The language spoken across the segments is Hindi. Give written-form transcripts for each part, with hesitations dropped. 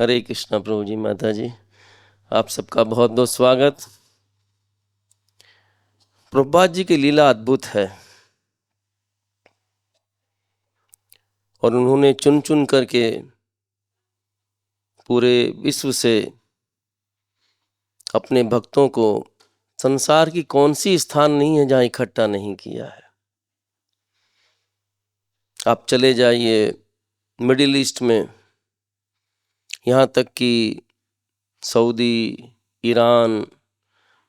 हरे कृष्णा प्रभु जी, माता जी, आप सबका बहुत बहुत स्वागत। प्रभुपाद जी की लीला अद्भुत है और उन्होंने चुन चुन करके पूरे विश्व से अपने भक्तों को, संसार की कौन सी स्थान नहीं है जहाँ इकट्ठा नहीं किया है। आप चले जाइए मिडिल ईस्ट में, यहाँ तक कि सऊदी, ईरान,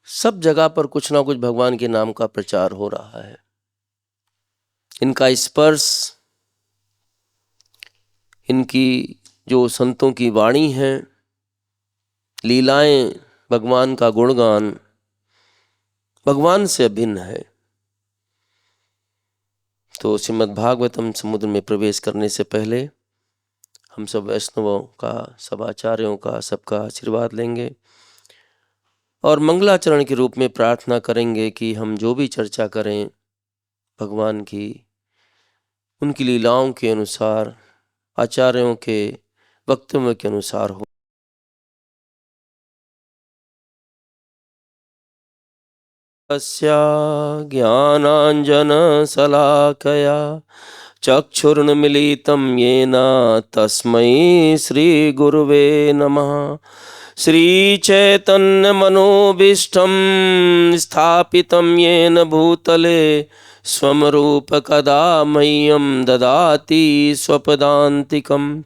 सब जगह पर कुछ ना कुछ भगवान के नाम का प्रचार हो रहा है। इनका स्पर्श, इनकी जो संतों की वाणी है, लीलाएं, भगवान का गुणगान भगवान से अभिन्न है। तो श्रीमद् भागवतम समुद्र में प्रवेश करने से पहले हम सब वैष्णवों का, सब आचार्यों का, सबका आशीर्वाद लेंगे और मंगलाचरण के रूप में प्रार्थना करेंगे कि हम जो भी चर्चा करें भगवान की, उनकी लीलाओं के अनुसार, आचार्यों के वक्तव्य के अनुसार हो। ज्ञानाञ्जनशलाकया चक्षुर्न्मीलितं येन तस्मै श्रीगुरुवे नमः। श्रीचैतन्यमनोभीष्टं स्थापितं येन भूतले स्वं रूपकदा मह्यं ददाति स्वपदान्तिकं।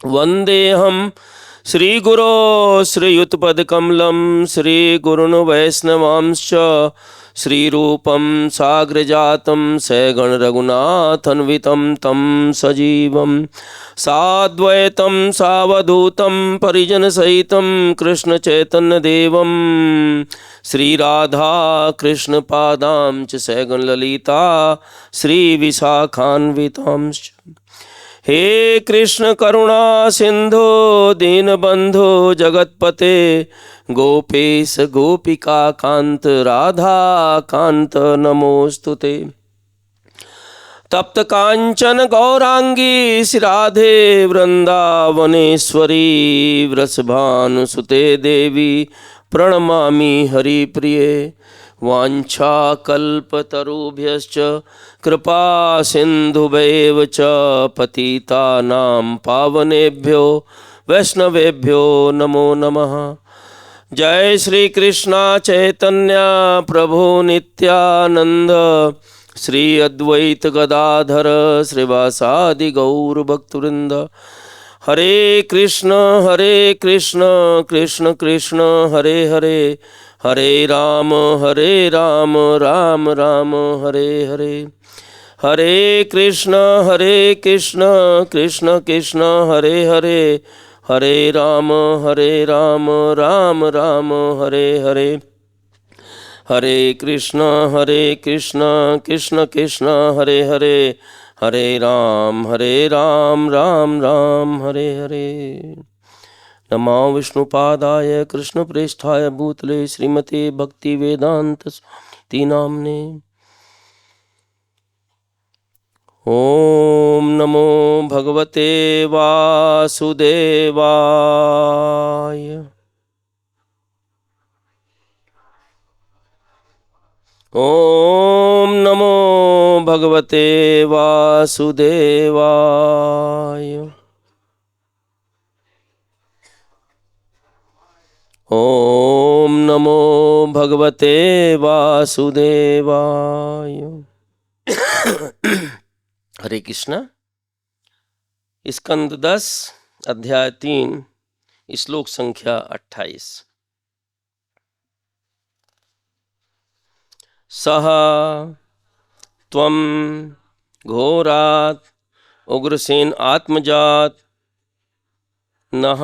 वन्देऽहं श्रीगुरो श्रीयुतपदकमलं श्रीगुरुन् वैष्णवांश्च श्रीरूपं साग्रजातं सगणरघुनाथन्वितं तं सजीवं साद्वैतं सावधूतं परिजनसहितं कृष्णचैतन्यदेवं श्रीराधा कृष्णपादां च सगणललिता श्रीविशाखान्वितांश्च। हे कृष्ण करुणा सिंधु दीनबंधु जगतपते गोपेश गोपिका कांत राधा कांत नमोस्तुते। तप्त कांचन गौरांगी श्रीराधे वृंदावनेश्वरी वृषभानुसुते देवी प्रणमामि हरिप्रिये। वाञ्छाकल्पतरुभ्यश्च कृपा सिन्धुभैव च पतितानां पावनेभ्यो वैष्णवेभ्यो नमो नमः। जय श्री कृष्णा चैतन्य प्रभु नित्यानंद श्री अद्वैत गदाधर श्रीवासादि गौर भक्तवृंद। हरे कृष्ण कृष्ण कृष्ण हरे हरे, हरे राम राम राम हरे हरे। हरे कृष्ण कृष्ण कृष्ण हरे हरे, हरे राम राम राम हरे हरे। हरे कृष्ण कृष्ण कृष्ण हरे हरे, हरे राम राम राम हरे हरे। नमो विष्णुपादाय कृष्णप्रेष्ठाय भूतले श्रीमते भक्ति वेदांत स्वामी नाम्ने। ओम नमो भगवते वासुदेवाय। ओम नमो भगवते वासुदेवाय। ओम नमो भगवते वासुदेवाय। हरे कृष्णा। स्कंद 10 अध्याय 3 श्लोक संख्या 28। सह त्वं घोरात् उग्रसेन आत्मजात नः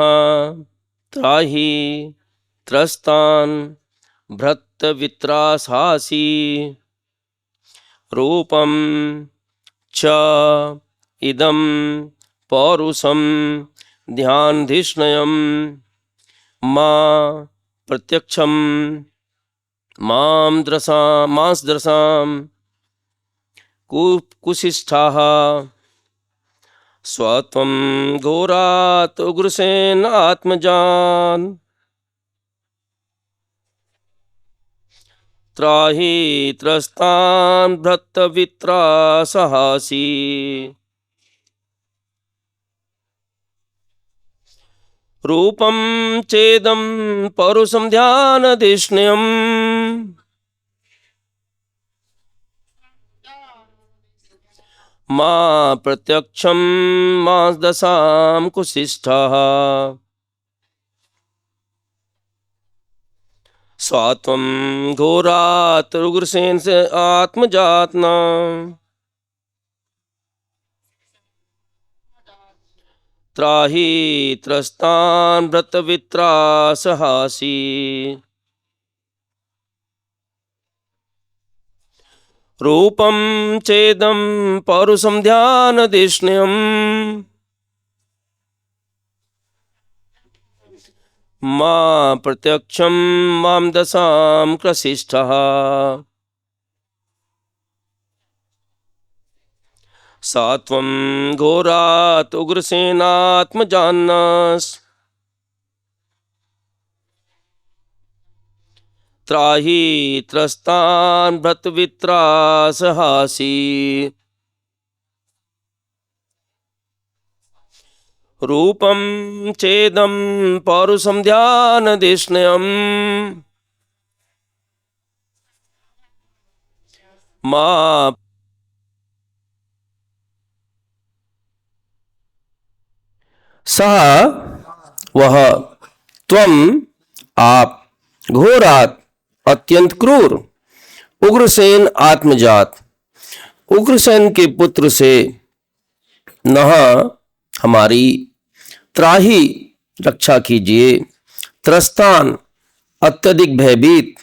त्राहि त्रस्तान् भृत्तवित्रासासि रूपं च इदं पौरुषं ध्यानधिष्ण्यं मा प्रत्यक्षं मांसदृशां कुशिष्ठाः स्वत्वं घोरात् उग्रसेन आत्मजान् त्राहि त्रस्तान् भृत्तवित्रासहासी रूपं चेदं पौरुषं ध्यानधिष्ण्यम् मा प्रत्यक्षं मांसदशां कुशिष्ठः स्वात्वं घोरात् उग्रसेन से आत्मजातना त्राहि त्रस्तान् भृत्तवित्रासहासी रूपं चेदं पौरुषं ध्यानधिष्ण्यम् मा प्रत्यक्षं मां दशां क्रशिष्ठः सात्वं घोरात् उग्रसेनात्मजान्नस् त्राहि त्रस्तान् भृत्तवित्रासहासी रूपं चेदं पौरुषं ध्यानधिष्ण्यम् मा सह वह त्वम आप घोरात अत्यंत क्रूर उग्रसेन आत्मजात उग्रसेन के पुत्र से नह हमारी त्राही रक्षा कीजिए त्रस्तान अत्यधिक भयभीत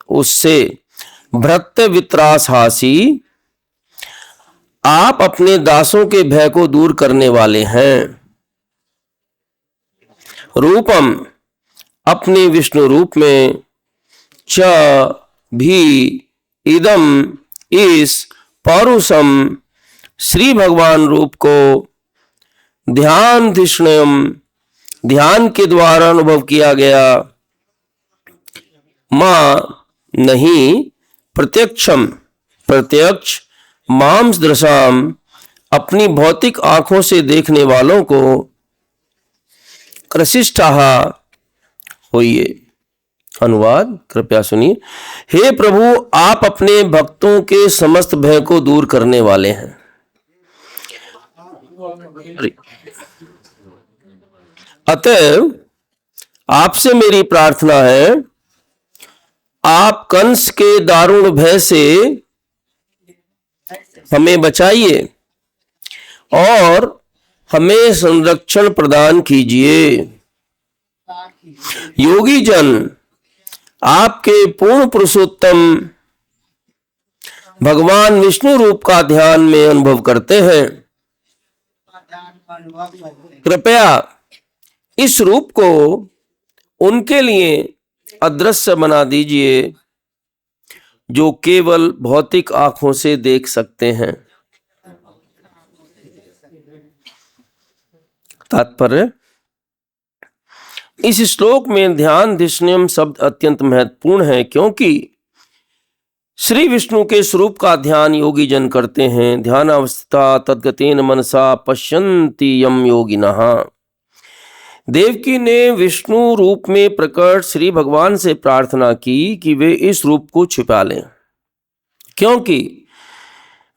उससे भृत्य वित्रासहासी आप अपने दासों के भय को दूर करने वाले हैं रूपम अपने विष्णु रूप में च भी इदम इस पौरुषम श्री भगवान रूप को ध्यान धिष्ण्यम ध्यान के द्वारा अनुभव किया गया मां नहीं प्रत्यक्षम प्रत्यक्ष मांस दृशाम अपनी भौतिक आंखों से देखने वालों को क्रशिष्ठाः होइए। अनुवाद कृपया सुनिए। हे प्रभु आप अपने भक्तों के समस्त भय को दूर करने वाले हैं। अतएव आपसे मेरी प्रार्थना है आप कंस के दारुण भय से हमें बचाइए और हमें संरक्षण प्रदान कीजिए। योगी जन आपके पूर्ण पुरुषोत्तम भगवान विष्णु रूप का ध्यान में अनुभव करते हैं। कृपया इस रूप को उनके लिए अदृश्य बना दीजिए जो केवल भौतिक आंखों से देख सकते हैं। तात्पर्य इस श्लोक में ध्यान धिष्ण्यम शब्द अत्यंत महत्वपूर्ण है क्योंकि श्री विष्णु के स्वरूप का ध्यान योगी जन करते हैं। ध्यानावस्थिता तद्गतेन मनसा पश्यन्ति यम योगिनः। देवकी ने विष्णु रूप में प्रकट श्री भगवान से प्रार्थना की कि वे इस रूप को छिपा लें क्योंकि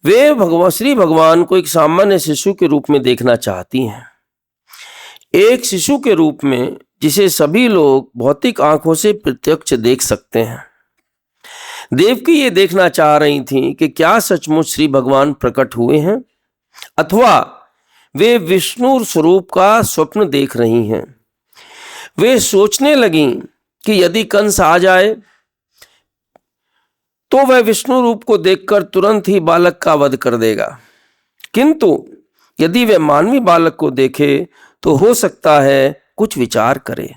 वे श्री भगवान को एक सामान्य शिशु के रूप में देखना चाहती हैं, एक शिशु के रूप में जिसे सभी लोग भौतिक आंखों से प्रत्यक्ष देख सकते हैं। देवकी ये देखना चाह रही थी कि क्या सचमुच श्री भगवान प्रकट हुए हैं अथवा वे विष्णु स्वरूप का स्वप्न देख रही हैं। वे सोचने लगी कि यदि कंस आ जाए तो वह विष्णु रूप को देखकर तुरंत ही बालक का वध कर देगा, किंतु यदि वह मानवी बालक को देखे तो हो सकता है कुछ विचार करे।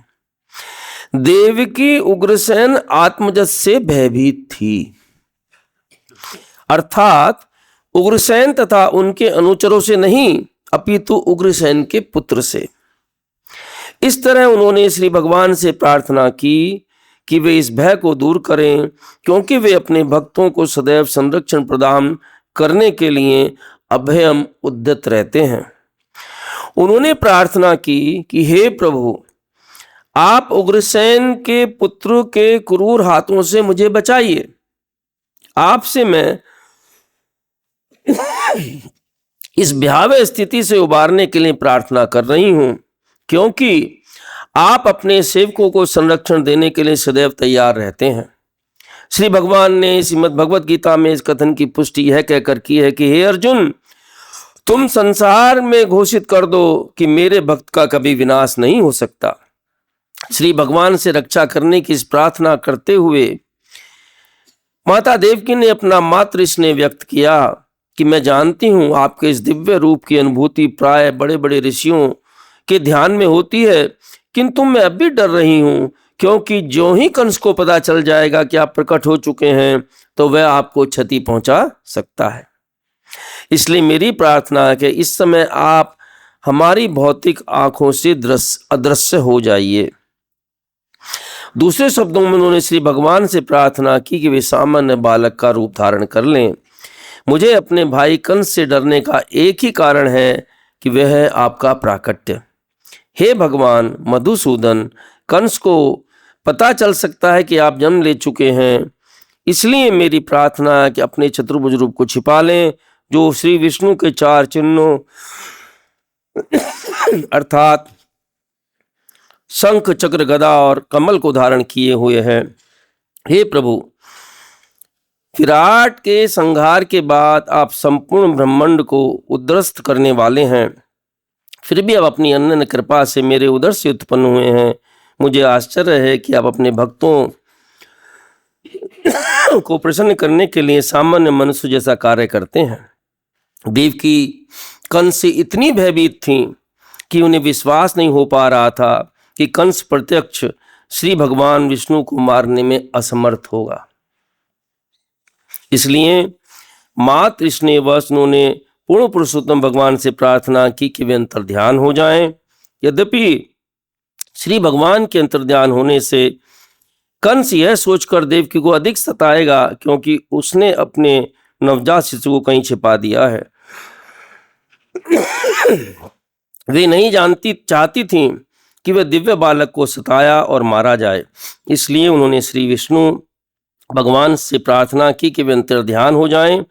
देवकी उग्रसेन आत्मज से भयभीत थी, अर्थात उग्रसेन तथा उनके अनुचरों से नहीं अपितु उग्रसेन के पुत्र से। इस तरह उन्होंने श्री भगवान से प्रार्थना की कि वे इस भय को दूर करें, क्योंकि वे अपने भक्तों को सदैव संरक्षण प्रदान करने के लिए अभयम उद्यत रहते हैं। उन्होंने प्रार्थना की कि हे प्रभु, आप उग्रसेन के पुत्र के क्रूर हाथों से मुझे बचाइए। आपसे मैं इस भयावह स्थिति से उबारने के लिए प्रार्थना कर रही हूं, क्योंकि आप अपने सेवकों को संरक्षण देने के लिए सदैव तैयार रहते हैं। श्री भगवान ने श्रीमद् भगवत गीता में इस कथन की पुष्टि यह कहकर की है कि हे अर्जुन, तुम संसार में घोषित कर दो कि मेरे भक्त का कभी विनाश नहीं हो सकता। श्री भगवान से रक्षा करने की इस प्रार्थना करते हुए माता देवकी ने अपना मातृ स्नेह व्यक्त किया कि मैं जानती हूं आपके इस दिव्य रूप की अनुभूति प्राय बड़े बड़े ऋषियों के ध्यान में होती है, किंतु मैं अब भी डर रही हूं, क्योंकि जो ही कंस को पता चल जाएगा कि आप प्रकट हो चुके हैं तो वह आपको क्षति पहुंचा सकता है। इसलिए मेरी प्रार्थना है कि इस समय आप हमारी भौतिक आंखों से अदृश्य हो जाइए। दूसरे शब्दों में उन्होंने श्री भगवान से प्रार्थना की कि वे सामान्य बालक का रूप धारण कर लें। मुझे अपने भाई कंस से डरने का एक ही कारण है कि वह है आपका प्राकट्य। हे भगवान मधुसूदन, कंस को पता चल सकता है कि आप जन्म ले चुके हैं, इसलिए मेरी प्रार्थना है कि अपने चतुर्भुज रूप को छिपा लें, जो श्री विष्णु के 4 चिन्हों अर्थात शंख, चक्र, गदा और कमल को धारण किए हुए हैं। हे प्रभु, विराट के संहार के बाद आप संपूर्ण ब्रह्मांड को उद्ध्वस्त करने वाले हैं, फिर भी आप अपनी अनन्य कृपा से मेरे उदर से उत्पन्न हुए हैं। मुझे आश्चर्य है कि आप अपने भक्तों को प्रसन्न करने के लिए सामान्य मनुष्य जैसा कार्य करते हैं। देवकी कंस से इतनी भयभीत थीं कि उन्हें विश्वास नहीं हो पा रहा था कि कंस प्रत्यक्ष श्री भगवान विष्णु को मारने में असमर्थ होगा। इसलिए मातृ स्नेहवश उन्होंने पूर्ण पुरुषोत्तम भगवान से प्रार्थना की कि वे अंतर्ध्यान हो जाएं। यद्यपि श्री भगवान के अंतर्ध्यान होने से कंस यह सोचकर देवकी को अधिक सताएगा, क्योंकि उसने अपने नवजात शिशु को कहीं छिपा दिया है। वे नहीं चाहती थीं कि वह दिव्य बालक को सताया और मारा जाए। इसलिए उन्होंने श्री विष्णु भगवान से प्रार्थना की कि वे अंतर्ध्यान हो जाएं।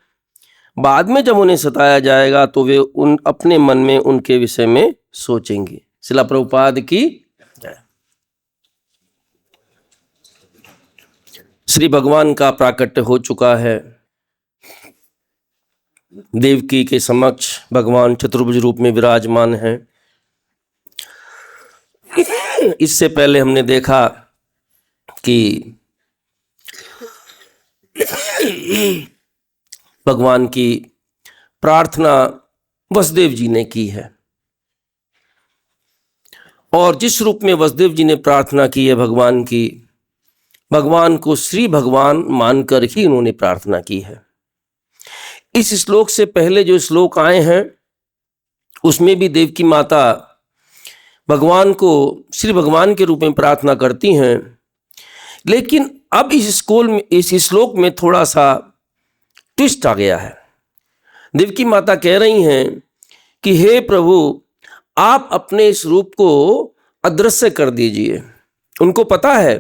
बाद में जब उन्हें सताया जाएगा तो वे अपने मन में उनके विषय में सोचेंगे। श्रील प्रभुपाद की जय। श्री भगवान का प्राकट्य हो चुका है। देवकी के समक्ष भगवान चतुर्भुज रूप में विराजमान है। इससे पहले हमने देखा कि भगवान की प्रार्थना वसुदेव जी ने की है, और जिस रूप में वसुदेव जी ने प्रार्थना की है भगवान को श्री भगवान मानकर ही उन्होंने प्रार्थना की है। इस श्लोक से पहले जो श्लोक आए हैं उसमें भी देवकी माता भगवान को श्री भगवान के रूप में प्रार्थना करती हैं, लेकिन अब इस श्लोक में थोड़ा सा ट्विस्ट आ गया है। देवकी माता कह रही हैं कि हे प्रभु, आप अपने इस रूप को अदृश्य कर दीजिए। उनको पता है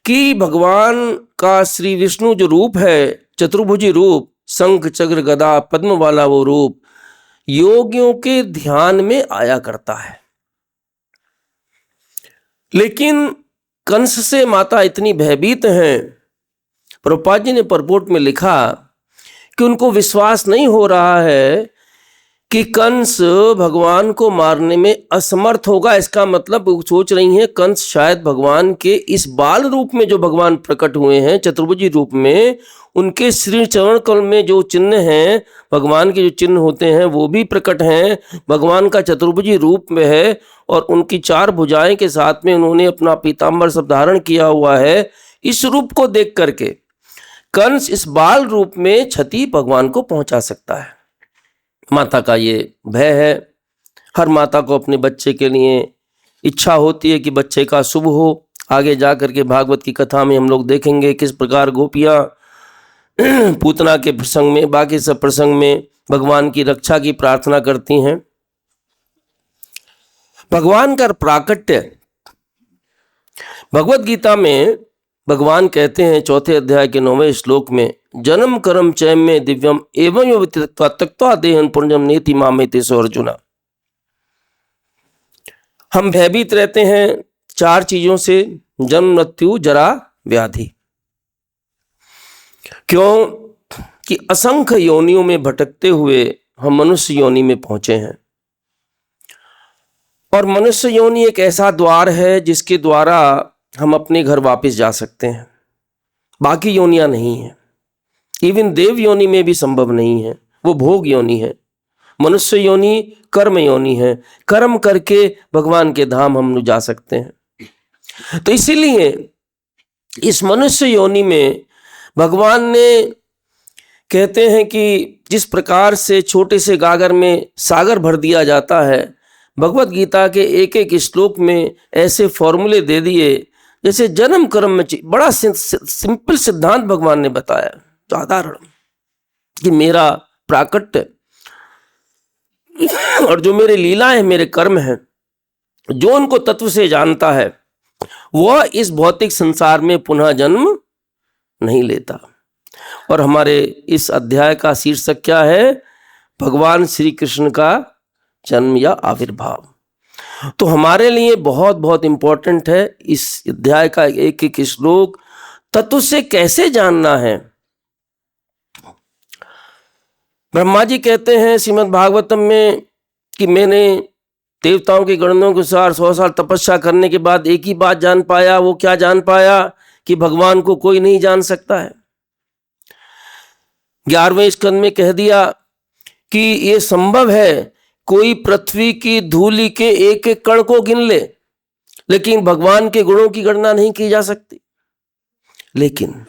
कि भगवान का श्री विष्णु जो रूप है, चतुर्भुजी रूप, शंख, चक्र, गदा, पद्म वाला वो रूप योगियों के ध्यान में आया करता है। लेकिन कंस से माता इतनी भयभीत हैं, प्रभुपाद जी ने परपोर्ट में लिखा कि उनको विश्वास नहीं हो रहा है कि कंस भगवान को मारने में असमर्थ होगा। इसका मतलब वो सोच रही हैं कंस शायद भगवान के इस बाल रूप में जो भगवान प्रकट हुए हैं चतुर्भुजी रूप में, उनके श्री चरण कमल में जो चिन्ह हैं, भगवान के जो चिन्ह होते हैं वो भी प्रकट हैं। भगवान का चतुर्भुजी रूप में है और उनकी 4 भुजाएं के साथ में उन्होंने अपना पीताम्बर सब धारण किया हुआ है। इस रूप को देख करके कंस इस बाल रूप में क्षति भगवान को पहुंचा सकता है। माता का ये भय है। हर माता को अपने बच्चे के लिए इच्छा होती है कि बच्चे का शुभ हो। आगे जा करके भागवत की कथा में हम लोग देखेंगे किस प्रकार गोपियाँ पूतना के प्रसंग में, बाकी सब प्रसंग में भगवान की रक्षा की प्रार्थना करती हैं। भगवान का प्राकट्य भगवत गीता में भगवान कहते हैं 4 अध्याय के 9वें श्लोक में, जन्म कर्म चैम में दिव्यम एवं यो त्यक्त्वा देहं पुण्यम नेति मामेति सो अर्जुना। हम भयभीत रहते हैं 4 चीजों से, जन्म मृत्यु जरा व्याधि। क्यों कि असंख्य योनियों में भटकते हुए हम मनुष्य योनि में पहुंचे हैं। और मनुष्य योनि एक ऐसा द्वार है जिसके द्वारा हम अपने घर वापस जा सकते हैं, बाकी योनियां नहीं है। इवन देव योनि में भी संभव नहीं है, वो भोग योनि है। मनुष्य योनि कर्म योनि है, कर्म करके भगवान के धाम हम जा सकते हैं। तो इसीलिए इस मनुष्य योनि में भगवान ने कहते हैं कि जिस प्रकार से छोटे से गागर में सागर भर दिया जाता है, भगवत गीता के एक एक श्लोक में ऐसे फॉर्मूले दे दिए जैसे जन्म कर्म में। बड़ा सिंपल सिद्धांत भगवान ने बताया, साधारण, कि मेरा प्राकट्य और जो मेरे लीलाएं, मेरे कर्म हैं, जो उनको तत्व से जानता है वह इस भौतिक संसार में पुनः जन्म नहीं लेता। और हमारे इस अध्याय का शीर्षक क्या है? भगवान श्री कृष्ण का जन्म या आविर्भाव। तो हमारे लिए बहुत बहुत इंपॉर्टेंट है इस अध्याय का एक एक श्लोक तत्व से कैसे जानना है। ब्रह्मा जी कहते हैं श्रीमद् भागवतम में कि मैंने देवताओं की गणनाओं के अनुसार 100 साल तपस्या करने के बाद एक ही बात जान पाया। वो क्या जान पाया? कि भगवान को कोई नहीं जान सकता है। 11वें स्कंद में कह दिया कि ये संभव है कोई पृथ्वी की धूलि के एक एक कण को गिन ले, लेकिन भगवान के गुणों की गणना नहीं की जा सकती। लेकिन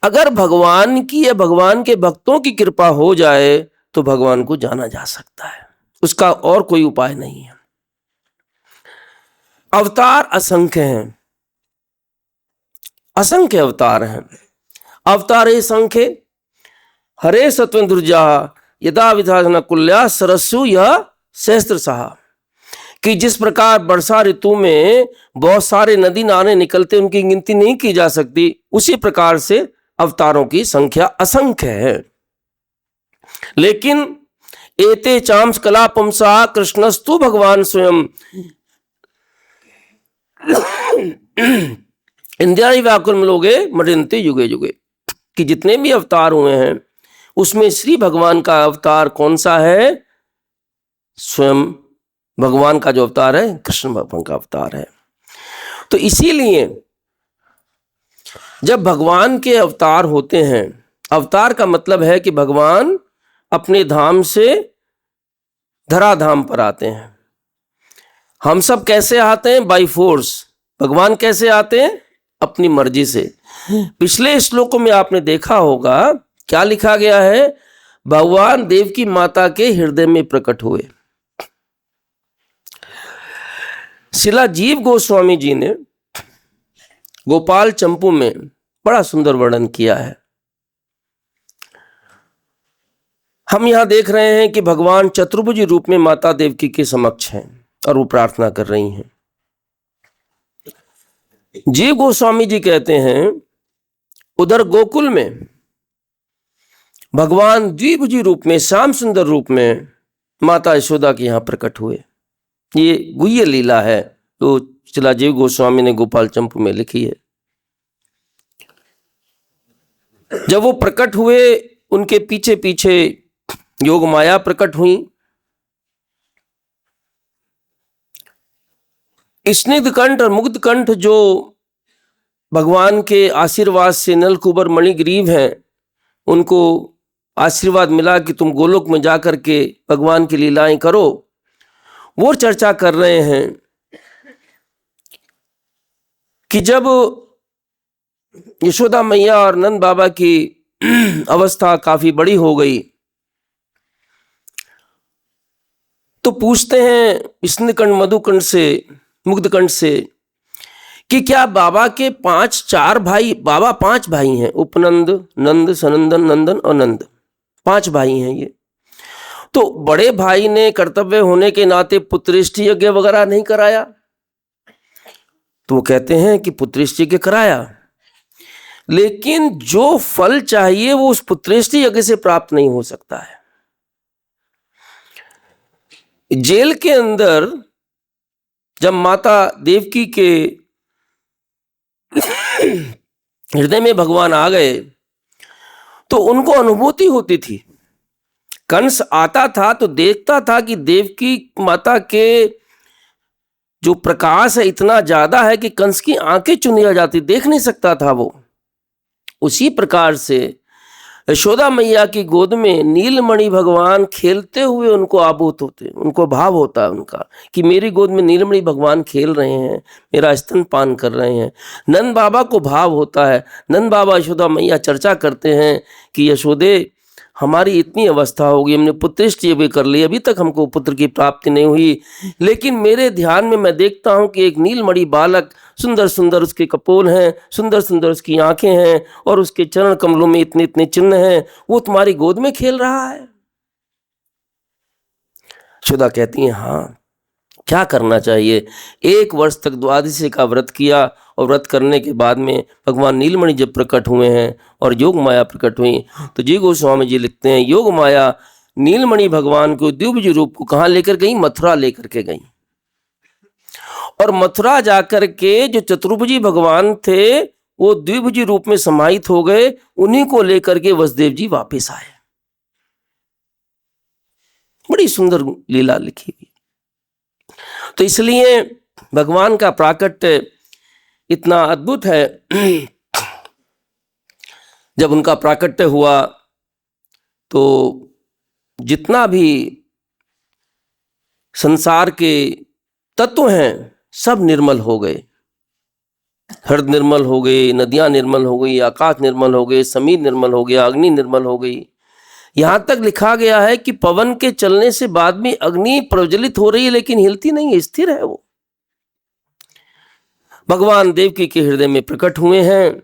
अगर भगवान की या भगवान के भक्तों की कृपा हो जाए तो भगवान को जाना जा सकता है, उसका और कोई उपाय नहीं है। अवतार असंख्य हैं, असंख्य अवतार हैं। अवतारे संख्य हरे सत्वंदुर्जा यदा विधान कुल्या सरस्सु यह सहस्त्र सहा। कि जिस प्रकार वर्षा ऋतु में बहुत सारे नदी नाले निकलते, उनकी गिनती नहीं की जा सकती, उसी प्रकार से अवतारों की संख्या असंख्य है। लेकिन एते चांस कला पुंसा कृष्णस्तु भगवान स्वयं इंदिरा व्याकुल मिलोगे मरिंते युगे युगे। कि जितने भी अवतार हुए हैं उसमें श्री भगवान का अवतार कौन सा है? स्वयं भगवान का जो अवतार है कृष्ण भगवान का अवतार है। तो इसीलिए जब भगवान के अवतार होते हैं, अवतार का मतलब है कि भगवान अपने धाम से धराधाम पर आते हैं। हम सब कैसे आते हैं? By force. भगवान कैसे आते हैं? अपनी मर्जी से। पिछले श्लोकों में आपने देखा होगा क्या लिखा गया है? भगवान देव की माता के हृदय में प्रकट हुए। शिला जीव गोस्वामी जी ने गोपाल चंपू में बड़ा सुंदर वर्णन किया है। हम यहां देख रहे हैं कि भगवान चतुर्भुज रूप में माता देवकी के समक्ष हैं और वो प्रार्थना कर रही हैं। जीव गोस्वामी जी कहते हैं उधर गोकुल में भगवान द्विभुजी रूप में, श्याम सुंदर रूप में माता यशोदा के यहां प्रकट हुए। ये गुह्य लीला है तो शिला जीव गोस्वामी ने गोपाल चंपू में लिखी है। जब वो प्रकट हुए, उनके पीछे पीछे योग माया प्रकट हुई। स्निग्ध कंठ और मुग्ध कंठ जो भगवान के आशीर्वाद से नलकुबर मणिग्रीव हैं, उनको आशीर्वाद मिला कि तुम गोलोक में जाकर के भगवान की लीलाएं करो। वो चर्चा कर रहे हैं कि जब यशोदा मैया और नंद बाबा की अवस्था काफी बड़ी हो गई तो पूछते हैं स्निग्धकंठ मधुकंठ से, मुग्धकंठ से, कि क्या बाबा के चार भाई, बाबा 5 भाई हैं, उपनंद, नंद, सनंदन, नंदन और नंद, 5 भाई हैं ये। तो बड़े भाई ने कर्तव्य होने के नाते पुत्रेष्टि यज्ञ वगैरह नहीं कराया? तो वो कहते हैं कि पुत्रेष्टि यज्ञ कराया, लेकिन जो फल चाहिए वो उस पुत्रेष्टि यज्ञ से प्राप्त नहीं हो सकता है। जेल के अंदर जब माता देवकी के हृदय में भगवान आ गए तो उनको अनुभूति होती थी। कंस आता था तो देखता था कि देवकी माता के जो प्रकाश है इतना ज्यादा है कि कंस की आंखें चुनी आ जाती, देख नहीं सकता था वो। उसी प्रकार से यशोदा मैया की गोद में नीलमणि भगवान खेलते हुए उनको आभूत होते, उनको भाव होता है उनका कि मेरी गोद में नीलमणि भगवान खेल रहे हैं, मेरा स्तनपान कर रहे हैं। नंद बाबा को भाव होता है, नंद बाबा यशोदा मैया चर्चा करते हैं कि यशोदे हमारी इतनी अवस्था होगी, हमने पुत्रेष्टि यज्ञ कर ली, अभी तक हमको पुत्र की प्राप्ति नहीं हुई, लेकिन मेरे ध्यान में मैं देखता हूँ कि एक नीलमणि बालक, सुंदर सुंदर उसके कपोल हैं, सुंदर सुंदर उसकी आंखें हैं और उसके चरण कमलों में इतने इतने चिन्ह हैं, वो तुम्हारी गोद में खेल रहा है। यशोदा कहती हैं हाँ, क्या करना चाहिए? 1 वर्ष तक द्वादशी का व्रत किया और व्रत करने के बाद में भगवान नीलमणि जब प्रकट हुए हैं और योग माया प्रकट हुई, तो जी गोस्वामी जी लिखते हैं योग माया नीलमणि भगवान को द्विभुज रूप को कहाँ लेकर गई? मथुरा लेकर के गई। और मथुरा जाकर के जो चतुर्भुजी भगवान थे वो द्विभुजी रूप में समाहित हो गए, उन्हीं को लेकर के वसुदेव जी वापस आए। बड़ी सुंदर लीला लिखी हुई। तो इसलिए भगवान का प्राकट्य इतना अद्भुत है। जब उनका प्राकट्य हुआ तो जितना भी संसार के तत्व हैं सब निर्मल हो गए, हृदय निर्मल हो गए, नदियां निर्मल हो गई, आकाश निर्मल हो गए, समीर निर्मल हो गया, अग्नि निर्मल हो गई। यहां तक लिखा गया है कि पवन के चलने से बाद में अग्नि प्रज्वलित हो रही है लेकिन हिलती नहीं है, स्थिर है वो। भगवान देवकी के हृदय में प्रकट हुए हैं।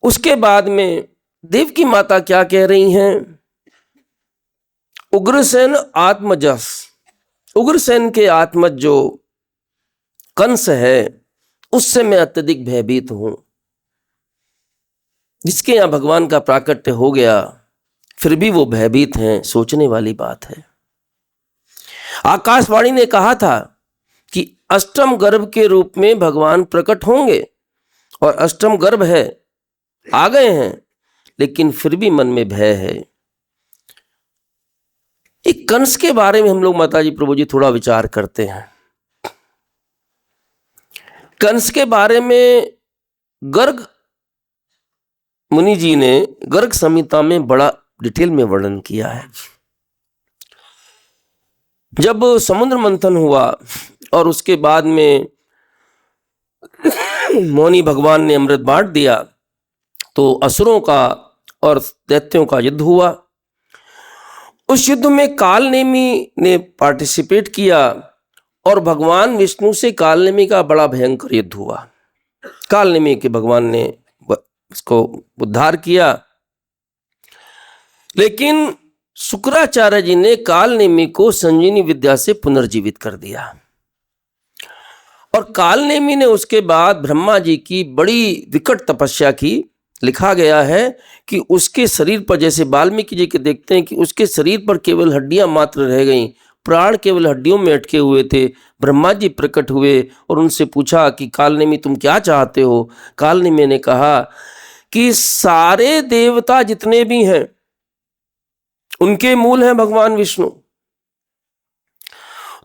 उसके बाद में देवकी माता क्या कह रही हैं? उग्रसेन आत्मजस, उग्रसेन के आत्मज जो कंस है उससे मैं अत्यधिक भयभीत हूं। जिसके यहां भगवान का प्राकट्य हो गया फिर भी वो भयभीत हैं, सोचने वाली बात है। आकाशवाणी ने कहा था कि अष्टम गर्भ के रूप में भगवान प्रकट होंगे और अष्टम गर्भ है, आ गए हैं, लेकिन फिर भी मन में भय है। एक कंस के बारे में हम लोग माताजी प्रभु जी थोड़ा विचार करते हैं। कंस के बारे में गर्ग मुनि जी ने गर्ग संहिता में बड़ा डिटेल में वर्णन किया है। जब समुद्र मंथन हुआ और उसके बाद में मौनी भगवान ने अमृत बांट दिया तो असुरों का और दैत्यों का युद्ध हुआ। उस युद्ध में कालनेमी ने पार्टिसिपेट किया और भगवान विष्णु से कालनेमी का बड़ा भयंकर युद्ध हुआ। कालनेमी के भगवान ने उसको उद्धार किया, लेकिन शुक्राचार्य जी ने कालनेमी को संजीवनी विद्या से पुनर्जीवित कर दिया। और कालनेमी ने उसके बाद ब्रह्मा जी की बड़ी विकट तपस्या की। लिखा गया है कि उसके शरीर पर, जैसे वाल्मीकि जी के देखते हैं कि उसके शरीर पर केवल हड्डियां मात्र रह गईं, प्राण केवल हड्डियों में अटके हुए थे। ब्रह्मा जी प्रकट हुए और उनसे पूछा कि कालनेमी तुम क्या चाहते हो? कालनेमी ने कहा कि सारे देवता जितने भी हैं उनके मूल हैं भगवान विष्णु।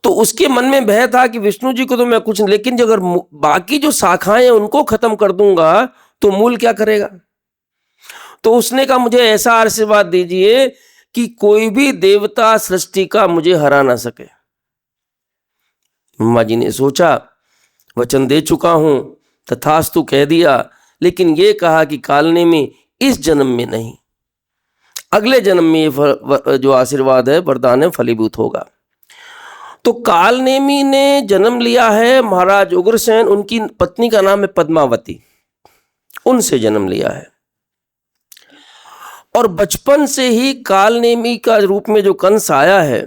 तो उसके मन में भय था कि विष्णु जी को तो मैं कुछ, लेकिन अगर बाकी जो शाखाएं हैं उनको खत्म कर दूंगा तो मूल क्या करेगा? तो उसने कहा मुझे ऐसा आशीर्वाद दीजिए कि कोई भी देवता सृष्टि का मुझे हरा ना सके। ब्रह्मा जी ने सोचा, वचन दे चुका हूं, तथास्तु कह दिया, लेकिन ये कहा कि कालनेमी इस जन्म में नहीं, अगले जन्म में ये जो आशीर्वाद है, वरदान है, फलीभूत होगा। तो कालनेमी ने जन्म लिया है महाराज उग्रसेन, उनकी पत्नी का नाम है पद्मावती, उनसे जन्म लिया है। और बचपन से ही कालनेमी का रूप में जो कंस आया है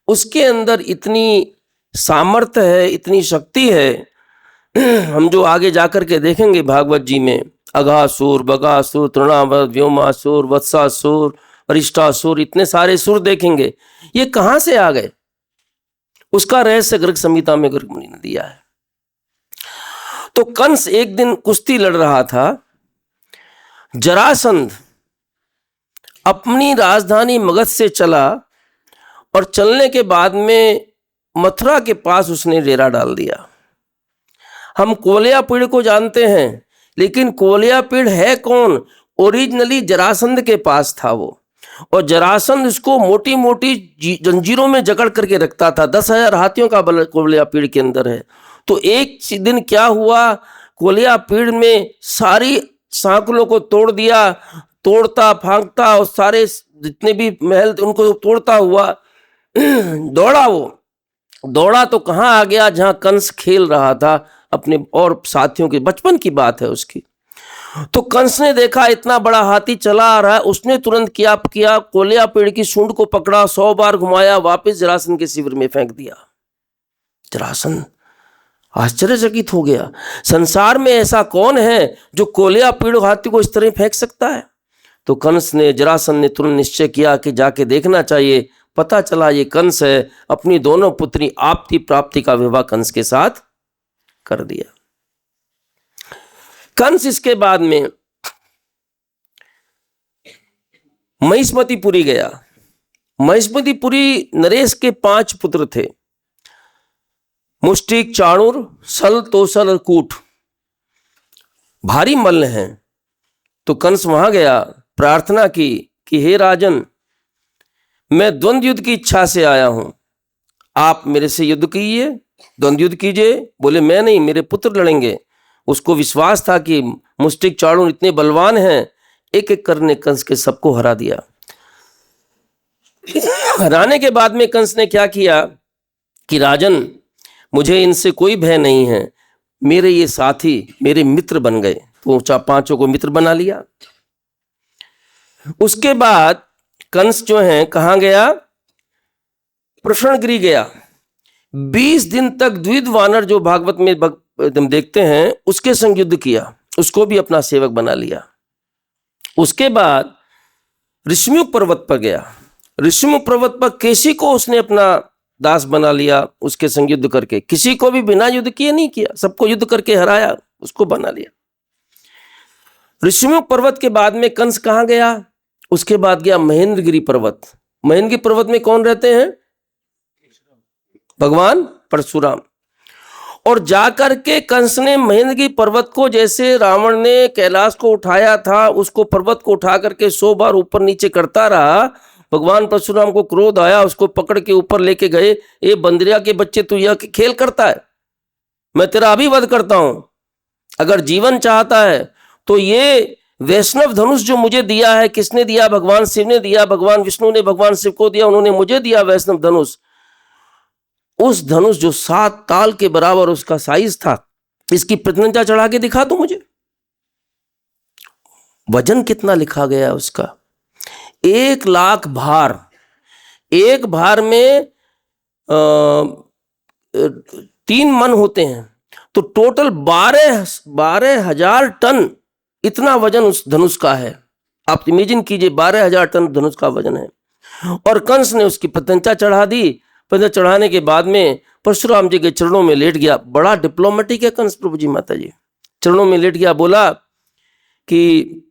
उसके अंदर इतनी सामर्थ्य है, इतनी शक्ति है, हम जो आगे जाकर के देखेंगे भागवत जी में, अघासुर, बगासुर, तृणावत, व्योमासुर, वत्सासुर, अरिष्टासुर, इतने सारे सुर देखेंगे। ये कहाँ से आ गए, उसका रहस्य गर्ग संहिता में गर्ग मुनि ने दिया है। तो कंस एक दिन कुश्ती लड़ रहा था, जरासंध अपनी राजधानी मगध से चला और चलने के बाद में मथुरा के पास उसने डेरा डाल दिया। हम कोलियापीड़ को जानते हैं, लेकिन कोलियापीड़ है कौन? ओरिजिनली जरासंध के पास था वो, और जरासंध उसको मोटी मोटी जंजीरों में जकड़ करके रखता था। 10,000 हाथियों का बल कोलियापीड़ के अंदर है। तो एक दिन क्या हुआ, कोलियापीड़ में सारी सांकलों को तोड़ दिया, तोड़ता फांकता और सारे जितने भी महल उनको तोड़ता हुआ दौड़ा तो कहाँ आ गया, जहां कंस खेल रहा था अपने और साथियों के, बचपन की बात है उसकी। तो कंस ने देखा इतना बड़ा हाथी चला आ रहा है, उसने तुरंत क्या किया, कोलियापीड़ की सूंड को पकड़ा, 100 बार घुमाया, वापस जरासंध के शिविर में फेंक दिया। जरासंध आश्चर्यचकित हो गया, संसार में ऐसा कौन है जो कोलियापीड़ हाथी को इस तरह फेंक सकता है? तो कंस ने, जरासंध ने तुरंत निश्चय किया कि जाके देखना चाहिए। पता चला ये कंस है, अपनी दोनों पुत्री आपती प्राप्ति का विवाह कंस के साथ कर दिया। कंस इसके बाद में महिष्मतिपुरी गया। महिष्मतिपुरी नरेश के 5 पुत्र थे, मुष्टिक, चाणूर, सल, तोसल और कूट, भारी मल्ल हैं। तो कंस वहां गया, प्रार्थना की कि हे राजन, मैं द्वंद्व युद्ध की इच्छा से आया हूं, आप मेरे से युद्ध कीजिए, द्वंद्व युद्ध कीजिए। बोले मैं नहीं, मेरे पुत्र लड़ेंगे। उसको विश्वास था कि मुष्टिक, चाणूर इतने बलवान हैं, एक एक करने कंस के सबको हरा दिया। हराने के बाद में कंस ने क्या किया कि राजन, मुझे इनसे कोई भय नहीं है, मेरे ये साथी मेरे मित्र बन गए। तो 5 को मित्र बना लिया। उसके बाद कंस जो है कहां गया, प्रशनगिरी गया। 20 दिन तक द्विध वानर जो भागवत में हम देखते हैं उसके संग युद्ध किया, उसको भी अपना सेवक बना लिया। उसके बाद ऋषिमुख पर्वत पर गया। ऋषिमुख पर्वत पर केसी को उसने अपना दास बना लिया, उसके संग युद्ध करके। किसी को भी बिना युद्ध किए नहीं किया, सबको युद्ध करके हराया, उसको बना लिया। ऋषिमुख पर्वत के बाद में कंस कहां गया, उसके बाद गया महेंद्रगिरी पर्वत। महेंद्रगिरी पर्वत में कौन रहते हैं? भगवान परशुराम। और जाकर के कंस ने महेंद्रगिरी पर्वत को, जैसे रावण ने कैलाश को उठाया था, उसको पर्वत को उठा करके 100 बार ऊपर नीचे करता रहा। भगवान परशुराम को क्रोध आया, उसको पकड़ के ऊपर लेके गए। ए बंदरिया के बच्चे, तू यह खेल करता है, मैं तेरा अभी वध करता हूं। अगर जीवन चाहता है तो ये वैष्णव धनुष जो मुझे दिया है, किसने दिया? भगवान शिव ने दिया, भगवान विष्णु ने भगवान शिव को दिया, उन्होंने मुझे दिया वैष्णव धनुष। उस धनुष जो 7 ताल के बराबर उसका साइज था, इसकी प्रतिज्ञा चढ़ा के दिखा दो मुझे। वजन कितना लिखा गया है उसका? 1 लाख भार। एक भार में 3 मन होते हैं, तो टोटल 12,000 टन इतना वजन उस धनुष का है। आप इमेजिन कीजिए, 12,000 टन धनुष का वजन है। और कंस ने उसकी प्रतिज्ञा चढ़ा दी। प्रतिज्ञा चढ़ाने के बाद में परशुराम जी के चरणों में लेट गया। बड़ा डिप्लोमेटिक है कंस, प्रभु जी माता जी। चरणों में लेट गया, बोला कि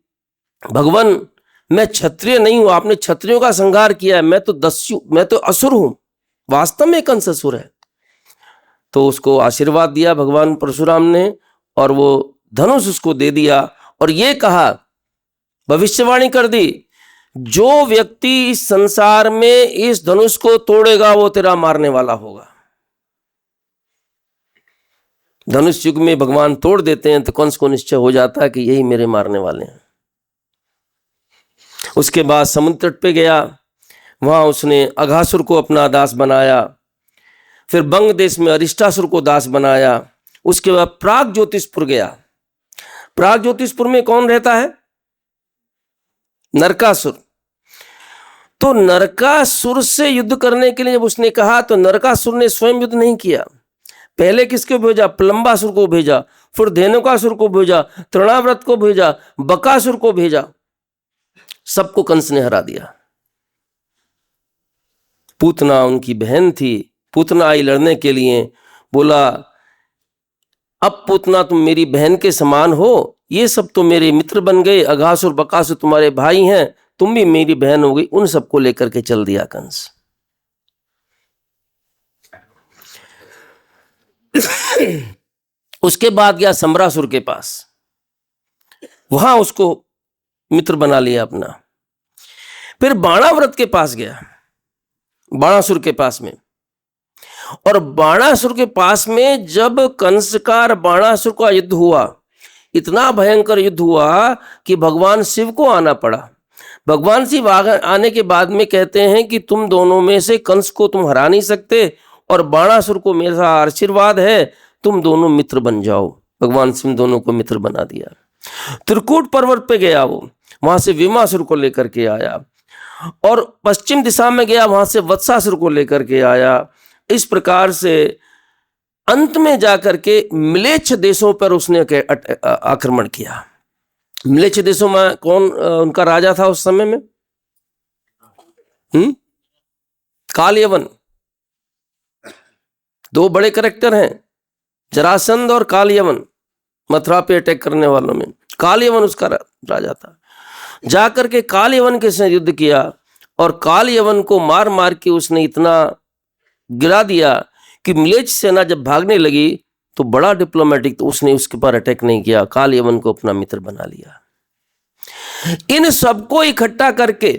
भगवान, मैं क्षत्रिय नहीं हूं, आपने क्षत्रियों का संहार किया है, मैं तो असुर हूं। वास्तव में कंस असुर है। तो उसको आशीर्वाद दिया भगवान परशुराम ने, और वो धनुष उसको दे दिया। और ये कहा, भविष्यवाणी कर दी, जो व्यक्ति इस संसार में इस धनुष को तोड़ेगा वो तेरा मारने वाला होगा। धनुष युग में भगवान तोड़ देते हैं तो कंस को निश्चय हो जाता है कि यही मेरे मारने वाले हैं। उसके बाद समुद्र तट पे गया, वहां उसने अघासुर को अपना दास बनाया। फिर बंग देश में अरिष्टासुर को दास बनाया। उसके बाद प्राग ज्योतिषपुर गया। प्राग ज्योतिषपुर में कौन रहता है? नरकासुर। तो नरकासुर से युद्ध करने के लिए जब उसने कहा तो नरकासुर ने स्वयं युद्ध नहीं किया। पहले किसको भेजा? प्लम्बासुर को भेजा, फिर धेनुकासुर को भेजा, तृणाव्रत को भेजा, बकासुर को भेजा। सबको कंस ने हरा दिया। पूतना उनकी बहन थी। पूतना आई लड़ने के लिए, बोला अब पूतना तुम मेरी बहन के समान हो, ये सब तो मेरे मित्र बन गए, अघासुर बकासुर तुम्हारे भाई हैं, तुम भी मेरी बहन हो गई। उन सबको लेकर के चल दिया कंस। उसके बाद गया सम्रासुर के पास, वहां उसको मित्र बना लिया अपना। फिर बाणाव्रत के पास गया, बाणासुर के पास में। और बाणासुर के पास में जब कंस का बाणासुर का युद्ध हुआ, इतना भयंकर युद्ध हुआ कि भगवान शिव को आना पड़ा। भगवान शिव आने के बाद में कहते हैं कि तुम दोनों में से कंस को तुम हरा नहीं सकते और बाणासुर को मेरा आशीर्वाद है, तुम दोनों मित्र बन जाओ। भगवान शिव दोनों को मित्र बना दिया। त्रिकूट पर्वत पे गया वो, वहां से विमासुर को लेकर के आया। और पश्चिम दिशा में गया, वहां से वत्सासुर को लेकर के आया। इस प्रकार से अंत में जाकर के म्लेच्छ देशों पर उसने आक्रमण किया। म्लेच्छ देशों में कौन उनका राजा था उस समय में? कालयवन। दो बड़े कैरेक्टर हैं, जरासंध और कालयवन। मथुरा पे अटैक करने वालों में कालयवन उसका राजा था। जाकर के कालयवन के साथ युद्ध किया और कालयवन को मार मार के उसने इतना गिरा दिया कि म्लेच्छ सेना जब भागने लगी तो बड़ा डिप्लोमेटिक, तो उसने उसके ऊपर अटैक नहीं किया, कालयवन को अपना मित्र बना लिया। इन सबको इकट्ठा करके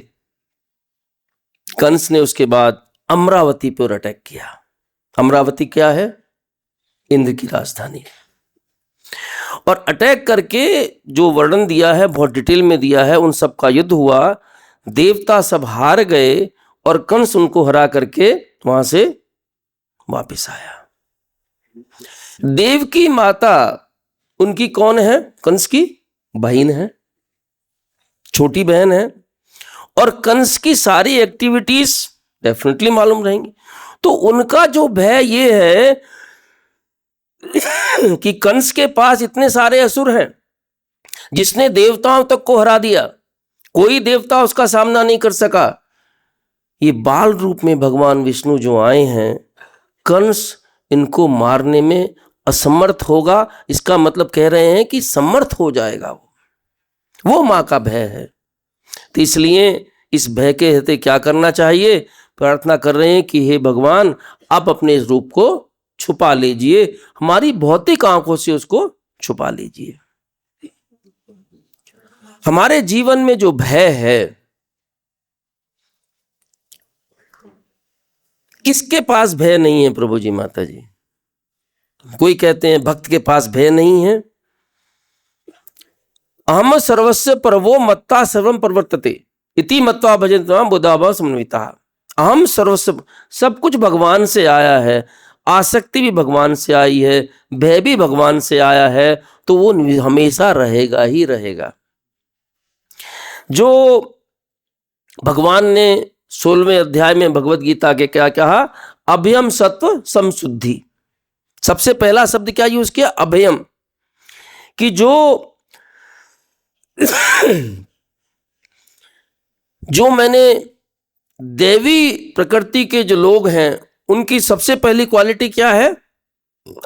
कंस ने उसके बाद अमरावती पर अटैक किया। अमरावती क्या है? इंद्र की राजधानी। और अटैक करके जो वर्णन दिया है बहुत डिटेल में दिया है, उन सब का युद्ध हुआ, देवता सब हार गए और कंस उनको हरा करके वहां से वापिस आया। देव की माता उनकी कौन है? कंस की बहन है, छोटी बहन है। और कंस की सारी एक्टिविटीज डेफिनेटली मालूम रहेंगी। तो उनका जो भय ये है कि कंस के पास इतने सारे असुर हैं, जिसने देवताओं तक को हरा दिया, कोई देवता उसका सामना नहीं कर सका। ये बाल रूप में भगवान विष्णु जो आए हैं, कंस इनको मारने में असमर्थ होगा। इसका मतलब कह रहे हैं कि समर्थ हो जाएगा वो मां का भय है। तो इसलिए इस भय के रहते क्या करना चाहिए? प्रार्थना कर रहे हैं कि हे भगवान, आप अपने इस रूप को छुपा लीजिए, हमारी भौतिक आंखों से उसको छुपा लीजिए। हमारे जीवन में जो भय है, किसके पास भय नहीं है? प्रभु जी, माता जी। कोई कहते हैं भक्त के पास भय नहीं है। अहम सर्वस्य परवो मत्ता सर्वम प्रवर्तते इति मत्वा भजन्ते बुधाभाव समन्विता। अहम सर्वस्व, सब कुछ भगवान से आया है, आसक्ति भी भगवान से आई है, भय भी भगवान से आया है, तो वो हमेशा रहेगा ही रहेगा। जो भगवान ने 16वें अध्याय में भगवत गीता के क्या कहा? अभयम सत्व समशुद्धि। सबसे पहला शब्द क्या यूज किया? अभयम। कि जो मैंने देवी प्रकृति के जो लोग हैं, उनकी सबसे पहली क्वालिटी क्या है?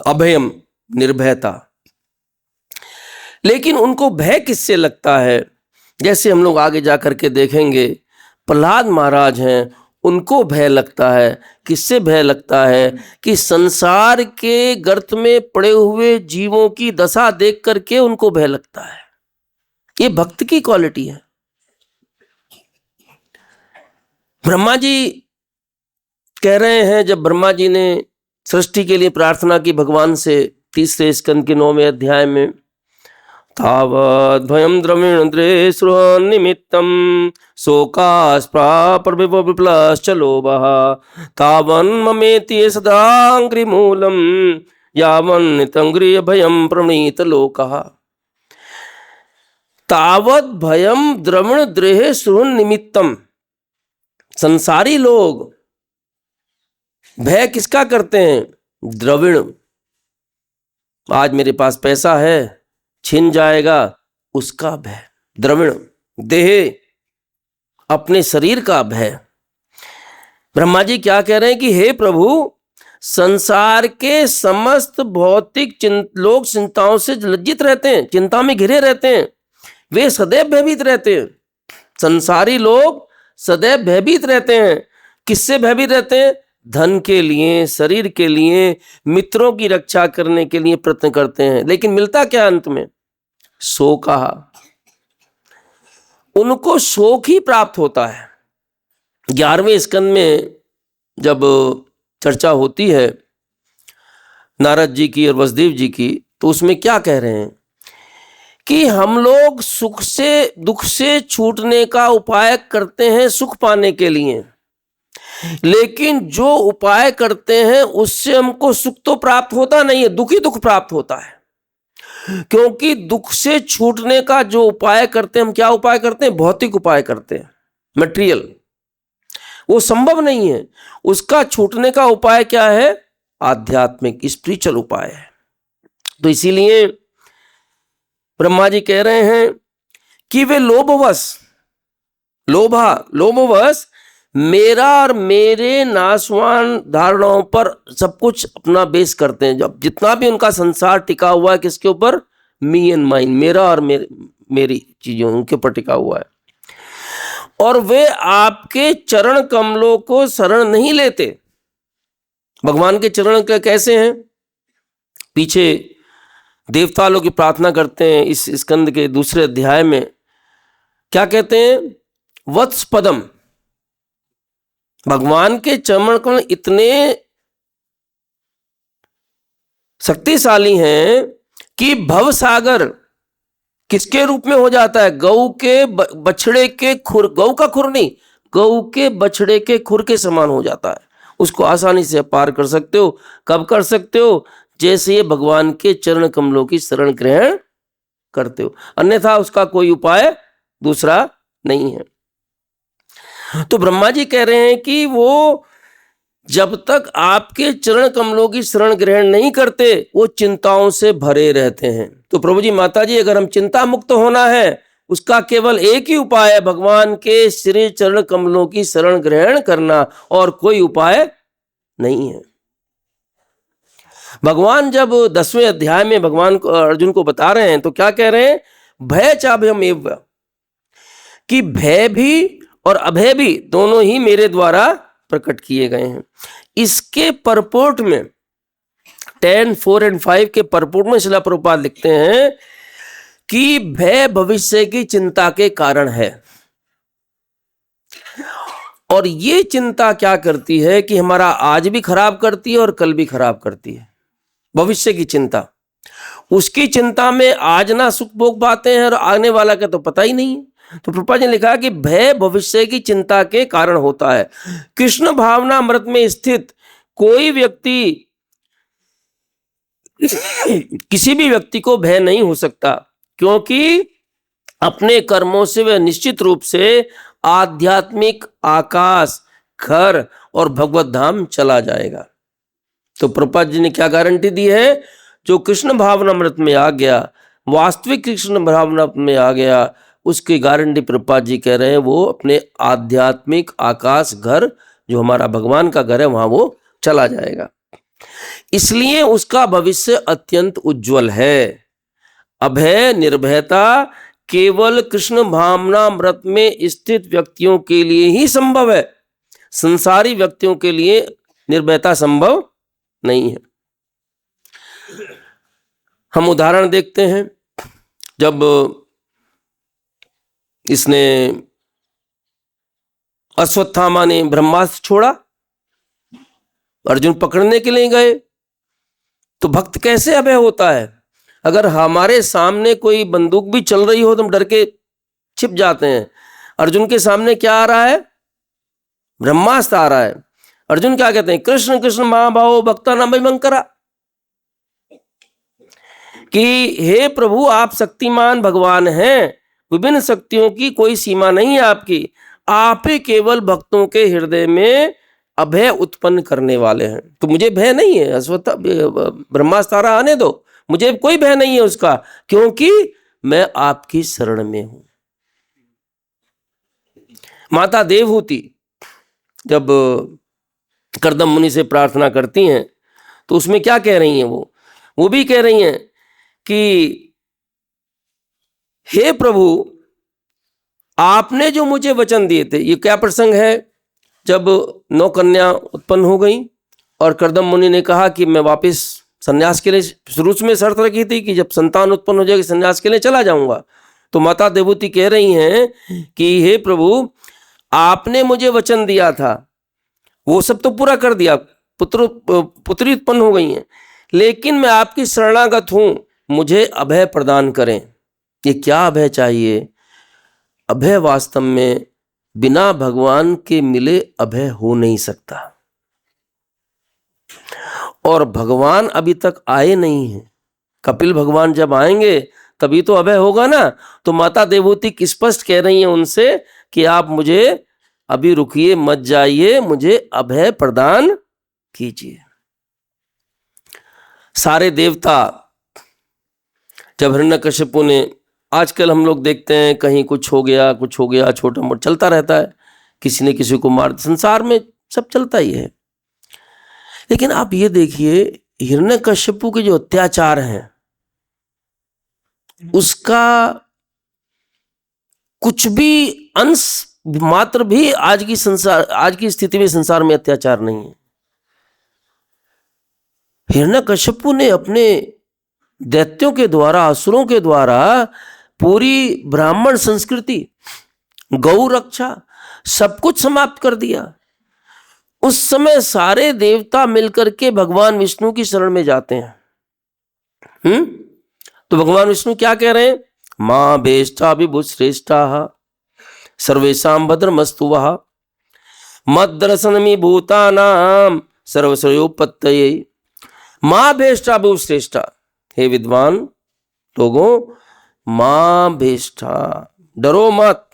अभयम, निर्भयता। लेकिन उनको भय किससे लगता है? जैसे हम लोग आगे जाकर के देखेंगे, प्रहलाद महाराज हैं, उनको भय लगता है। किससे भय लगता है? कि संसार के गर्त में पड़े हुए जीवों की दशा देख करके उनको भय लगता है। ये भक्त की क्वालिटी है। ब्रह्मा जी कह रहे हैं, जब ब्रह्मा जी ने सृष्टि के लिए प्रार्थना की भगवान से 30 स्कंद के 9वें अध्याय में, तावद् भयं द्रविणद्रेस्रुनिमित्तं शोकास्प्रापर्विप्लश्च लोभः तावन्ममेति सदाङ्घ्रिमूलं यावन्नितङ्घ्रियभयं प्रणीतलोकः। तावत् भयम द्रविण द्रेह सुहन निमित्तम। संसारी लोग भय किसका करते हैं? द्रविण। आज मेरे पास पैसा है, छिन जाएगा, उसका भय द्रविण। देह, अपने शरीर का भय। ब्रह्मा जी क्या कह रहे हैं कि हे प्रभु, संसार के समस्त भौतिक लोग चिंताओं से लज्जित रहते हैं, चिंता में घिरे रहते हैं, वे सदैव भयभीत रहते हैं। संसारी लोग सदैव भयभीत रहते हैं। किससे भयभीत रहते हैं? धन के लिए, शरीर के लिए, मित्रों की रक्षा करने के लिए प्रयत्न करते हैं, लेकिन मिलता क्या अंत में? शोक। उनको शोक ही प्राप्त होता है। 11वें स्कंद में जब चर्चा होती है नारद जी की और वसुदेव जी की, तो उसमें क्या कह रहे हैं कि हम लोग सुख से, दुख से छूटने का उपाय करते हैं सुख पाने के लिए, लेकिन जो उपाय करते हैं उससे हमको सुख तो प्राप्त होता नहीं है, दुख ही दुख प्राप्त होता है। क्योंकि दुख से छूटने का जो उपाय करते हैं, हम क्या उपाय करते हैं? भौतिक उपाय करते हैं, मटेरियल। वो संभव नहीं है। उसका छूटने का उपाय क्या है? आध्यात्मिक, स्पिरिचुअल उपाय है। तो इसीलिए ब्रह्मा जी कह रहे हैं कि वे लोभवश मेरा और मेरे नाशवान धारणाओं पर सब कुछ अपना बेस करते हैं। जब जितना भी उनका संसार टिका हुआ है किसके ऊपर? मी एंड माइन, मेरा और मेरी चीजों, उनके ऊपर टिका हुआ है। और वे आपके चरण कमलों को शरण नहीं लेते। भगवान के चरण कैसे हैं? पीछे देवता लोग की प्रार्थना करते हैं। इस स्कंद के दूसरे अध्याय में क्या कहते हैं? वत्स पदम। भगवान के चरण कमल इतने शक्तिशाली हैं कि भव सागर किसके रूप में हो जाता है? गऊ के बछड़े के खुर, गऊ का खुर नहीं, गऊ के बछड़े के खुर के समान हो जाता है। उसको आसानी से पार कर सकते हो। कब कर सकते हो? जैसे ये भगवान के चरण कमलों की शरण ग्रहण करते हो, अन्यथा उसका कोई उपाय दूसरा नहीं है। तो ब्रह्मा जी कह रहे हैं कि वो जब तक आपके चरण कमलों की शरण ग्रहण नहीं करते, वो चिंताओं से भरे रहते हैं। तो प्रभु जी, माता जी, अगर हम चिंता मुक्त होना है, उसका केवल एक ही उपाय है, भगवान के श्री चरण कमलों की शरण ग्रहण करना, और कोई उपाय नहीं है। भगवान जब 10वें अध्याय में भगवान अर्जुन को बता रहे हैं तो क्या कह रहे हैं? भय चाभयमेव, कि भय भी और अभय भी दोनों ही मेरे द्वारा प्रकट किए गए हैं। इसके परपोर्ट में 10, 4 और 5 के परपोर्ट में श्रील प्रभुपाद लिखते हैं कि भय भविष्य की चिंता के कारण है। और ये चिंता क्या करती है कि हमारा आज भी खराब करती है और कल भी खराब करती है। भविष्य की चिंता, उसकी चिंता में आज ना सुख भोग पाते हैं और आने वाला का तो पता ही नहीं है। तो प्रभुपाद ने लिखा कि भय भविष्य की चिंता के कारण होता है। कृष्ण भावना अमृत में स्थित कोई व्यक्ति किसी भी व्यक्ति को भय नहीं हो सकता, क्योंकि अपने कर्मों से वह निश्चित रूप से आध्यात्मिक आकाश, घर और भगवत धाम चला जाएगा। तो प्रभुपाद जी ने क्या गारंटी दी है? जो कृष्ण भावना अमृत में आ गया, वास्तविक कृष्ण भावना में आ गया, उसकी गारंटी प्रभुपाद जी कह रहे हैं वो अपने आध्यात्मिक आकाश, घर, जो हमारा भगवान का घर है, वहां वो चला जाएगा। इसलिए उसका भविष्य अत्यंत उज्जवल है। अभय निर्भयता केवल कृष्ण भावनामृत में स्थित व्यक्तियों के लिए ही संभव है। संसारी व्यक्तियों के लिए निर्भयता संभव नहीं है। हम उदाहरण देखते हैं, जब इसने अश्वत्थामा ने ब्रह्मास्त्र छोड़ा, अर्जुन पकड़ने के लिए गए, तो भक्त कैसे अभय होता है? अगर हमारे सामने कोई बंदूक भी चल रही हो तो हम डर के छिप जाते हैं। अर्जुन के सामने क्या आ रहा है? ब्रह्मास्त्र आ रहा है। अर्जुन क्या कहते हैं? कृष्ण कृष्ण महाभावो भक्ता नाम भयंकरा, कि हे प्रभु आप शक्तिमान भगवान हैं, विभिन्न शक्तियों की कोई सीमा नहीं है आपकी, आप ही केवल भक्तों के हृदय में अभय उत्पन्न करने वाले हैं। तो मुझे भय नहीं है, अश्वत्थ ब्रह्मास्त्र आने दो, मुझे कोई भय नहीं है उसका, क्योंकि मैं आपकी शरण में हूं। माता देवहूति जब कर्दम मुनि से प्रार्थना करती हैं तो उसमें क्या कह रही हैं? वो भी कह रही हैं कि हे प्रभु आपने जो मुझे वचन दिए थे। ये क्या प्रसंग है? जब 9 कन्या उत्पन्न हो गई और कर्दम मुनि ने कहा कि मैं वापस संन्यास के लिए, शुरू में शर्त रखी थी कि जब संतान उत्पन्न हो जाएगी संन्यास के लिए चला जाऊंगा। तो माता देवहूति कह रही हैं कि हे प्रभु आपने मुझे वचन दिया था, वो सब तो पूरा कर दिया, पुत्री उत्पन्न हो गई हैं, लेकिन मैं आपकी शरणागत हूं, मुझे अभय प्रदान करें। ये क्या अभय चाहिए? अभय वास्तव में बिना भगवान के मिले अभय हो नहीं सकता, और भगवान अभी तक आए नहीं हैं। कपिल भगवान जब आएंगे तभी तो अभय होगा ना। तो माता देवहूति स्पष्ट कह रही हैं उनसे कि आप मुझे अभी रुकिए, मत जाइए, मुझे अभय प्रदान कीजिए। सारे देवता जब हिरण्यकशिपु ने, आजकल हम लोग देखते हैं कहीं कुछ हो गया छोटा मोटा चलता रहता है, किसी ने किसी को मार, संसार में सब चलता ही है। लेकिन आप ये देखिए हिरण्यकशिपु के जो अत्याचार हैं उसका कुछ भी अंश मात्र भी आज की स्थिति में संसार में अत्याचार नहीं है। हिरण्यकशिपु ने अपने दैत्यों के द्वारा, असुरों के द्वारा पूरी ब्राह्मण संस्कृति, गौ रक्षा, सब कुछ समाप्त कर दिया। उस समय सारे देवता मिलकर के भगवान विष्णु की शरण में जाते हैं। तो भगवान विष्णु क्या कह रहे हैं? मां भेष्टा विभु श्रेष्ठा सर्वेशाम भद्रमस्तु वः मद्दर्शनमि भूतानाम सर्वश्रेयोपत्तये। मां भेष्टा विभु श्रेष्ठा, हे विद्वान लोगों, मां भेष्टा, डरो मत,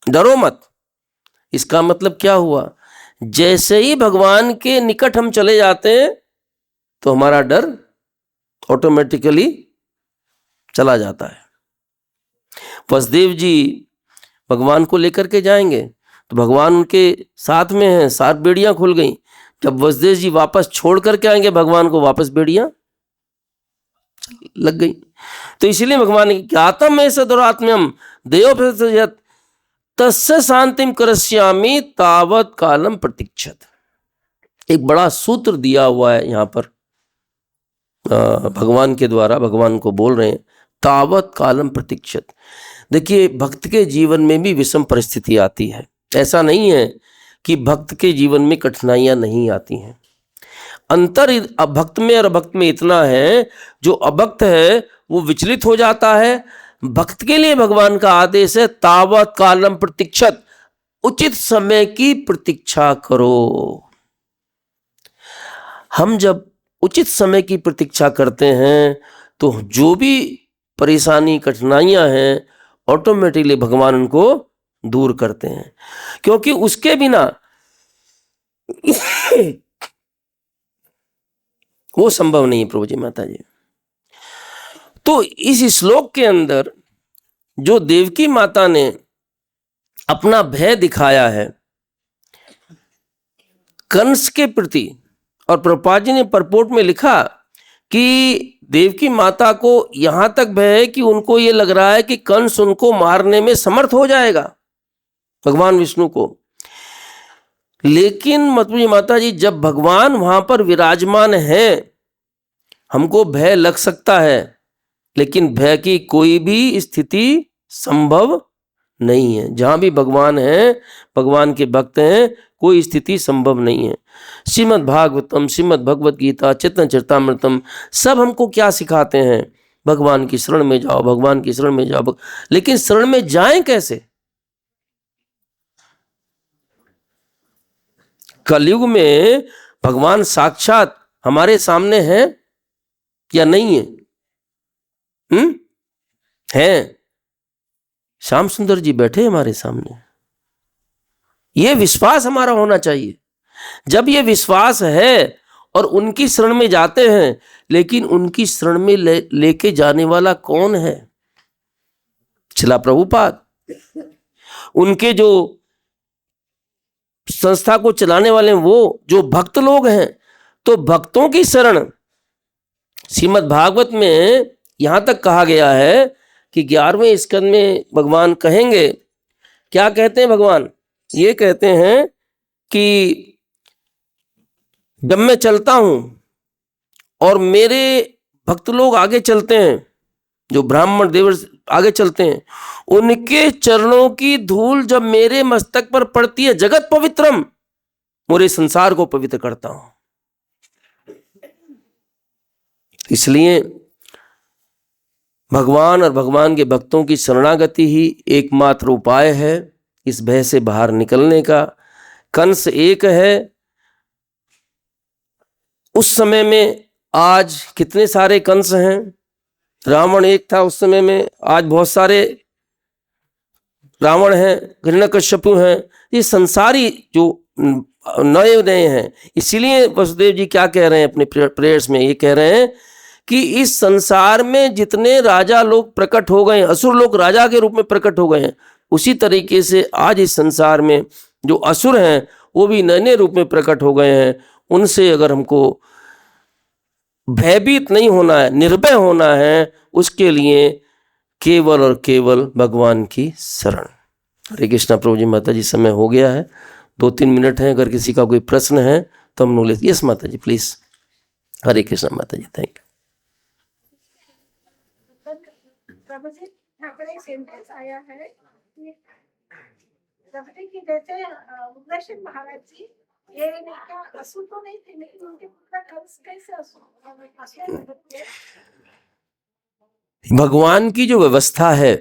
डरो मत। इसका मतलब क्या हुआ? जैसे ही भगवान के निकट हम चले जाते हैं तो हमारा डर ऑटोमेटिकली चला जाता है। वसुदेव जी भगवान को लेकर के जाएंगे तो भगवान उनके साथ में हैं, 7 बेड़ियां खुल गई। जब वसुदेव जी वापस छोड़ करके आएंगे भगवान को, वापस बेड़ियां लग गई। तो इसलिए भगवान ने ज्ञातम में से दुरात्म्यम देव तस्य शांतिम करस्यामि तावत कालम प्रतीक्षत। एक बड़ा सूत्र दिया हुआ है यहाँ पर भगवान के द्वारा, भगवान को बोल रहे हैं तावत कालम प्रतीक्षत। देखिए भक्त के जीवन में भी विषम परिस्थिति आती है, ऐसा नहीं है कि भक्त के जीवन में कठिनाइयां नहीं आती हैं। अंतर अभक्त में और अभक्त में इतना है, जो अभक्त है वो विचलित हो जाता है। भक्त के लिए भगवान का आदेश है तावत कालम प्रतीक्षत, उचित समय की प्रतीक्षा करो। हम जब उचित समय की प्रतीक्षा करते हैं तो जो भी परेशानी कठिनाइयां हैं ऑटोमेटिकली भगवान उनको दूर करते हैं, क्योंकि उसके बिना वो संभव नहीं है। प्रभु जी, माता जी, तो इस श्लोक के अंदर जो देवकी माता ने अपना भय दिखाया है कंस के प्रति, और प्रभुपाद जी ने परपोर्ट में लिखा कि देवकी माता को यहां तक भय है कि उनको ये लग रहा है कि कंस उनको मारने में समर्थ हो जाएगा, भगवान विष्णु को। लेकिन मतलबी माता जी, जब भगवान वहां पर विराजमान है हमको भय लग सकता है, लेकिन भय की कोई भी स्थिति संभव नहीं है। जहाँ भी भगवान है, भगवान के भक्त हैं, कोई स्थिति संभव नहीं है। श्रीमद् भागवतम, श्रीमद् भगवत गीता, चैतन्य चरितामृतम सब हमको क्या सिखाते हैं? भगवान की शरण में जाओ, भगवान की शरण में जाओ। लेकिन शरण में जाएं कैसे? कलयुग में भगवान साक्षात हमारे सामने है या नहीं है? हैं। श्याम सुंदर जी बैठे हमारे सामने। ये विश्वास हमारा होना चाहिए। जब ये विश्वास है और उनकी शरण में जाते हैं, लेकिन उनकी शरण में लेके जाने वाला कौन है? श्रील प्रभुपाद। उनके जो संस्था को चलाने वाले वो जो भक्त लोग हैं, तो भक्तों की शरण श्रीमद् भागवत में यहां तक कहा गया है कि 11वें स्कंद में भगवान कहेंगे, क्या कहते हैं भगवान? ये कहते हैं कि जब मैं चलता हूं और मेरे भक्त लोग आगे चलते हैं, जो ब्राह्मण देवर आगे चलते हैं, उनके चरणों की धूल जब मेरे मस्तक पर पड़ती है, जगत पवित्रम, पूरे संसार को पवित्र करता हूं। इसलिए भगवान और भगवान के भक्तों की शरणागति ही एकमात्र उपाय है इस भय से बाहर निकलने का। कंस एक है उस समय में, आज कितने सारे कंस हैं। रावण एक था उस समय में, आज बहुत सारे रावण हैं, हिरण्यकश्यपु हैं। ये संसारी जो नए नए हैं। इसीलिए वसुदेव जी क्या कह रहे हैं अपने प्रेयर्स में? ये कह रहे हैं कि इस संसार में जितने राजा लोग प्रकट हो गए, असुर लोग राजा के रूप में प्रकट हो गए हैं, उसी तरीके से आज इस संसार में जो असुर हैं वो भी नए नए रूप में प्रकट हो गए हैं। उनसे अगर हमको भयभीत नहीं होना है, निर्भय होना है, उसके लिए केवल और केवल भगवान की शरण। हरे कृष्णा। प्रभु जी, माता जी समय हो गया है, 2-3 मिनट हैं। अगर किसी का कोई प्रश्न है तो हम लोग ले। यस माता जी प्लीज। हरे कृष्णा माता जी, थैंक यू। प्रभु जी, यहाँ पर एक सेंटेंस आया है कि रबड़ी की जैसे उग्रसेन महाराज जी, ये क्या असुर तो नहीं थे, लेकिन उनके पुत्र कंस कैसे असुर थे? भगवान की जो व्यवस्था है,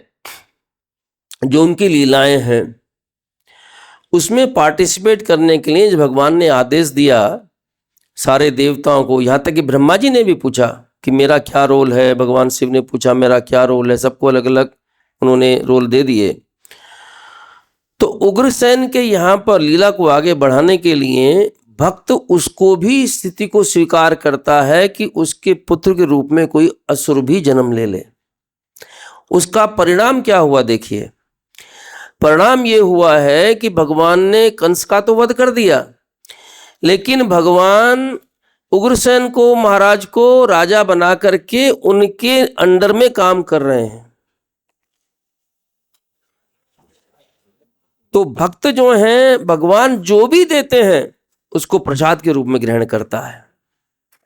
जो उनकी लीलाएं हैं, उसमें पार्टिसिपेट करने के लिए भगवान ने आदेश दिया सारे देवताओं को। यहाँ तक कि ब्रह्मा जी ने भी पूछा कि मेरा क्या रोल है, भगवान शिव ने पूछा मेरा क्या रोल है। सबको अलग अलग उन्होंने रोल दे दिए। तो उग्रसेन के यहाँ पर लीला को आगे बढ़ाने के लिए भक्त उसको भी स्थिति को स्वीकार करता है कि उसके पुत्र के रूप में कोई असुर भी जन्म ले ले। उसका परिणाम क्या हुआ देखिए। परिणाम ये हुआ है कि भगवान ने कंस का तो वध कर दिया, लेकिन भगवान उग्रसेन को, महाराज को राजा बना करके उनके अंडर में काम कर रहे हैं। तो भक्त जो हैं, भगवान जो भी देते हैं उसको प्रसाद के रूप में ग्रहण करता है।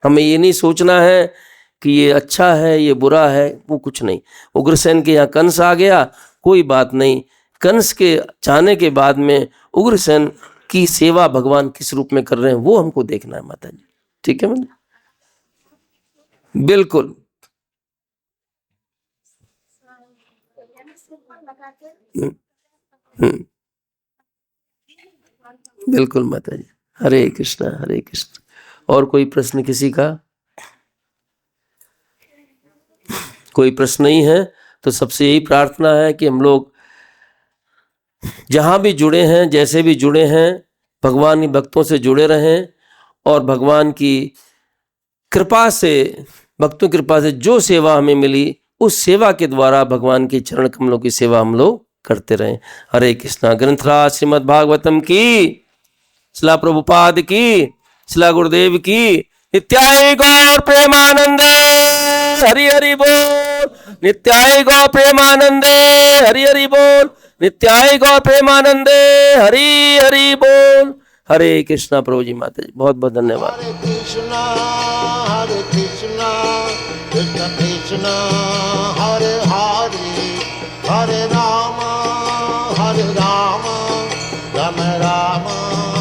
हमें ये नहीं सोचना है कि ये अच्छा है ये बुरा है, वो कुछ नहीं। उग्रसेन के यहाँ कंस आ गया, कोई बात नहीं। कंस के जाने के बाद में उग्रसेन की सेवा भगवान किस रूप में कर रहे हैं वो हमको देखना है माता जी। ठीक है मैंने? बिल्कुल बिल्कुल माता जी। हरे कृष्णा हरे कृष्णा। और कोई प्रश्न किसी का? कोई प्रश्न नहीं है तो सबसे यही प्रार्थना है कि हम लोग जहां भी जुड़े हैं, जैसे भी जुड़े हैं, भगवान की भक्तों से जुड़े रहें और भगवान की कृपा से, भक्तों की कृपा से जो सेवा हमें मिली उस सेवा के द्वारा भगवान के चरण कमलों की सेवा हम लोग करते रहें। हरे कृष्णा। ग्रंथराज श्रीमद् भागवतम की, श्रील प्रभुपाद की, श्रील गुरुदेव की नित्याय गौर प्रेमानंदे हरि हरि बोल। नित्याय गौर प्रेमानंदे हरि हरि बोल। नित्याय गौर प्रेमानंदे हरि हरि बोल। हरे कृष्णा। प्रभु जी माता जी बहुत बहुत धन्यवाद। हरे कृष्णा कृष्ण कृष्ण हरे हरे, हरे राम Rama